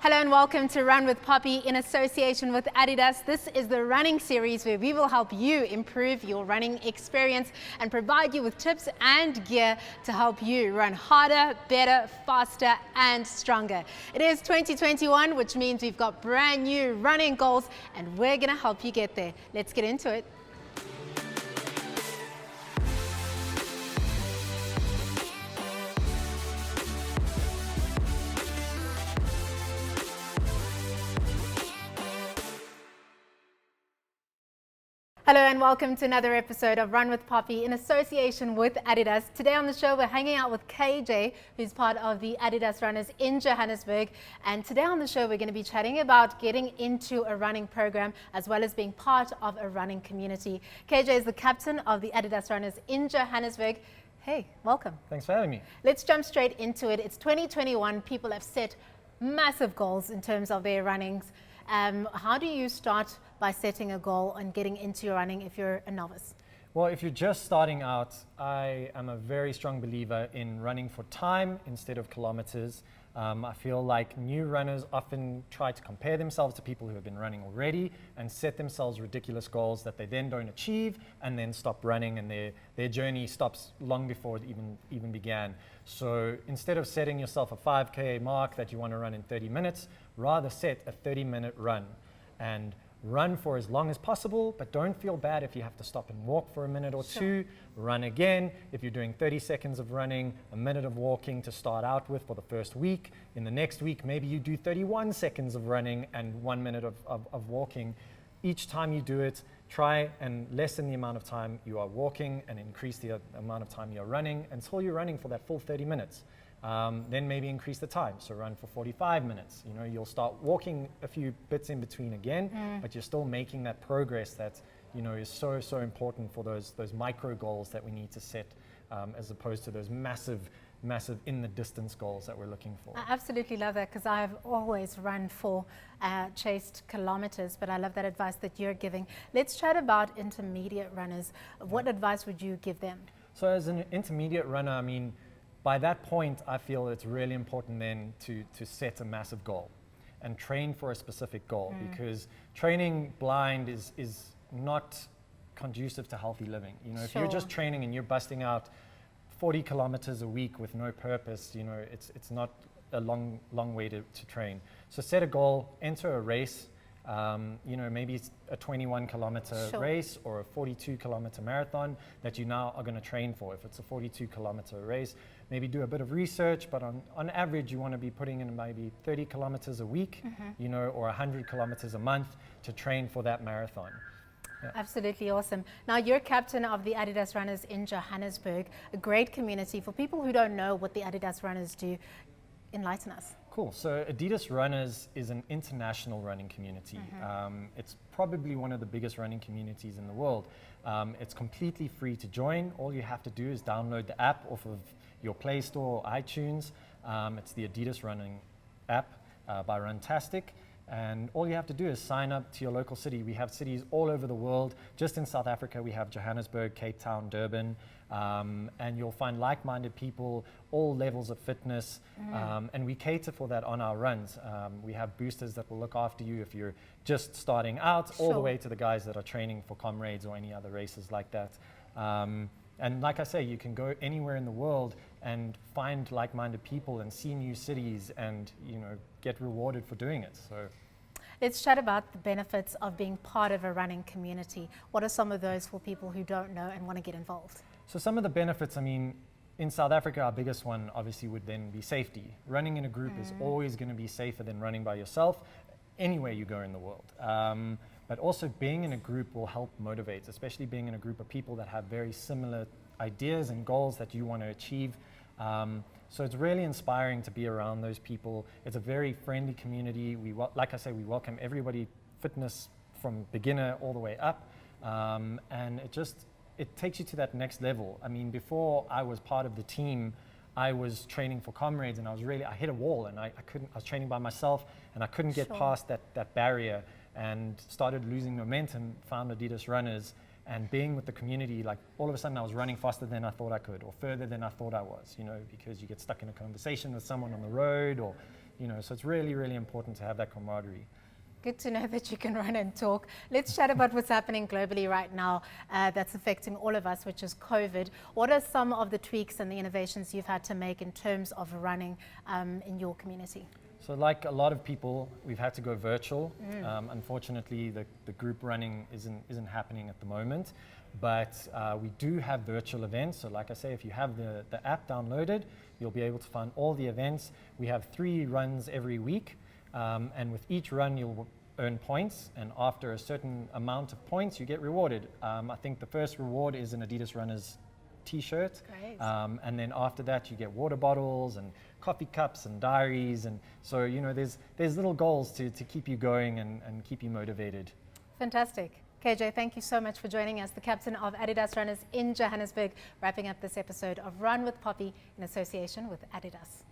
Hello and welcome to Run with Poppy in association with Adidas. This is the running series where we will help you improve your running experience and provide you with tips and gear to help you run harder, better, faster and stronger. It is 2021, which means we've got brand new running goals and we're going to help you get there. Let's get into it. Hello and welcome to another episode of Run with Poppy in association with Adidas. Today on the show we're hanging out with KJ, who's part of the Adidas runners in Johannesburg. And today on the show we're going to be chatting about getting into a running program as well as being part of a running community. KJ is the captain of the Adidas runners in Johannesburg. Hey, welcome. Thanks for having me. Let's jump straight into it. It's 2021. People have set massive goals in terms of their runnings. How do you start by setting a goal and getting into your running if you're a novice? Well, if you're just starting out, I am a very strong believer in running for time instead of kilometers. I feel like new runners often try to compare themselves to people who have been running already and set themselves ridiculous goals that they then don't achieve and then stop running, and their journey stops long before it even began. So instead of setting yourself a 5K mark that you want to run in 30 minutes, rather set a 30-minute run and run for as long as possible, but don't feel bad if you have to stop and walk for a minute or two. Run again. If you're doing 30 seconds of running, a minute of walking to start out with for the first week. In the next week, maybe you do 31 seconds of running and 1 minute of walking. Each time you do it, try and lessen the amount of time you are walking and increase the amount of time you're running until you're running for that full 30 minutes. Then maybe increase the time, so run for 45 minutes. You know, you'll start walking a few bits in between again, but you're still making that progress that, you know, is so important for those micro goals that we need to set, as opposed to those massive in the distance goals that we're looking for. I absolutely love that, because I've always run for chased kilometers, but I love that advice that you're giving. Let's chat about intermediate runners. What advice would you give them? So as an intermediate runner, I mean, by that point, I feel it's really important then to set a massive goal and train for a specific goal, because training blind is not conducive to healthy living. You know, if you're just training and you're busting out 40 kilometers a week with no purpose, you know, it's not a long way to train. So set a goal, enter a race. You know, maybe it's a 21 kilometer race or a 42 kilometer marathon that you now are going to train for. If it's a 42 kilometer race, maybe do a bit of research, but on average you want to be putting in maybe 30 kilometers a week, you know, or 100 kilometers a month to train for that marathon. Yeah. Absolutely awesome. Now you're captain of the Adidas runners in Johannesburg, a great community. For people who don't know what the Adidas runners do, enlighten us. Cool. So Adidas Runners is an international running community. It's probably one of the biggest running communities in the world. It's completely free to join. All you have to do is download the app off of your Play Store or iTunes. It's the Adidas Running app by Runtastic. And all you have to do is sign up to your local city. We have cities all over the world. Just in South Africa, we have Johannesburg, Cape Town, Durban. And you'll find like-minded people, all levels of fitness, and we cater for that on our runs. We have boosters that will look after you if you're just starting out, all the way to the guys that are training for comrades or any other races like that. And like I say, you can go anywhere in the world and find like-minded people and see new cities and, you know, get rewarded for doing it. So let's chat about the benefits of being part of a running community. What are some of those for people who don't know and want to get involved? So some of the benefits, I mean, in South Africa, our biggest one obviously would then be safety. Running in a group is always going to be safer than running by yourself anywhere you go in the world. But also being in a group will help motivate, especially being in a group of people that have very similar ideas and goals that you want to achieve. So it's really inspiring to be around those people. It's a very friendly community. Like I say, we welcome everybody, fitness from beginner all the way up. And it takes you to that next level. I mean, before I was part of the team, I was training for comrades, and I hit a wall, and I was training by myself, and I couldn't get past that barrier, and started losing momentum, found Adidas Runners, and being with the community, like all of a sudden I was running faster than I thought I could, or further than I thought I was, you know, because you get stuck in a conversation with someone on the road, or so it's really, really important to have that camaraderie. Good to know that you can run and talk. Let's chat about what's happening globally right now that's affecting all of us, which is COVID. What are some of the tweaks and the innovations you've had to make in terms of running in your community? So like a lot of people, we've had to go virtual. Unfortunately, the group running isn't happening at the moment, but we do have virtual events. So like I say, if you have the app downloaded, you'll be able to find all the events. We have 3 runs every week. And with each run, you'll earn points, and after a certain amount of points, you get rewarded. I think the first reward is an Adidas Runners t-shirt, and then after that, you get water bottles and coffee cups and diaries, and so there's little goals to keep you going and keep you motivated. Fantastic. KJ, thank you so much for joining us, the captain of Adidas Runners in Johannesburg, wrapping up this episode of Run with Poppy in association with Adidas.